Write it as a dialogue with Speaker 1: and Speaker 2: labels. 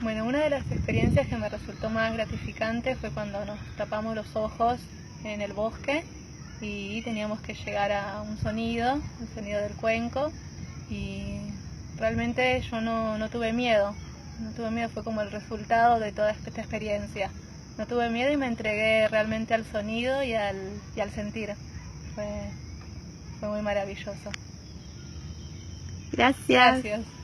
Speaker 1: Bueno, una de las experiencias que me resultó más gratificante fue cuando nos tapamos los ojos en el bosque y teníamos que llegar a un sonido, el sonido del cuenco, y realmente yo no tuve miedo, fue como el resultado de toda esta experiencia. No tuve miedo y me entregué realmente al sonido y al sentir. Fue muy maravilloso.
Speaker 2: Gracias.
Speaker 1: Gracias.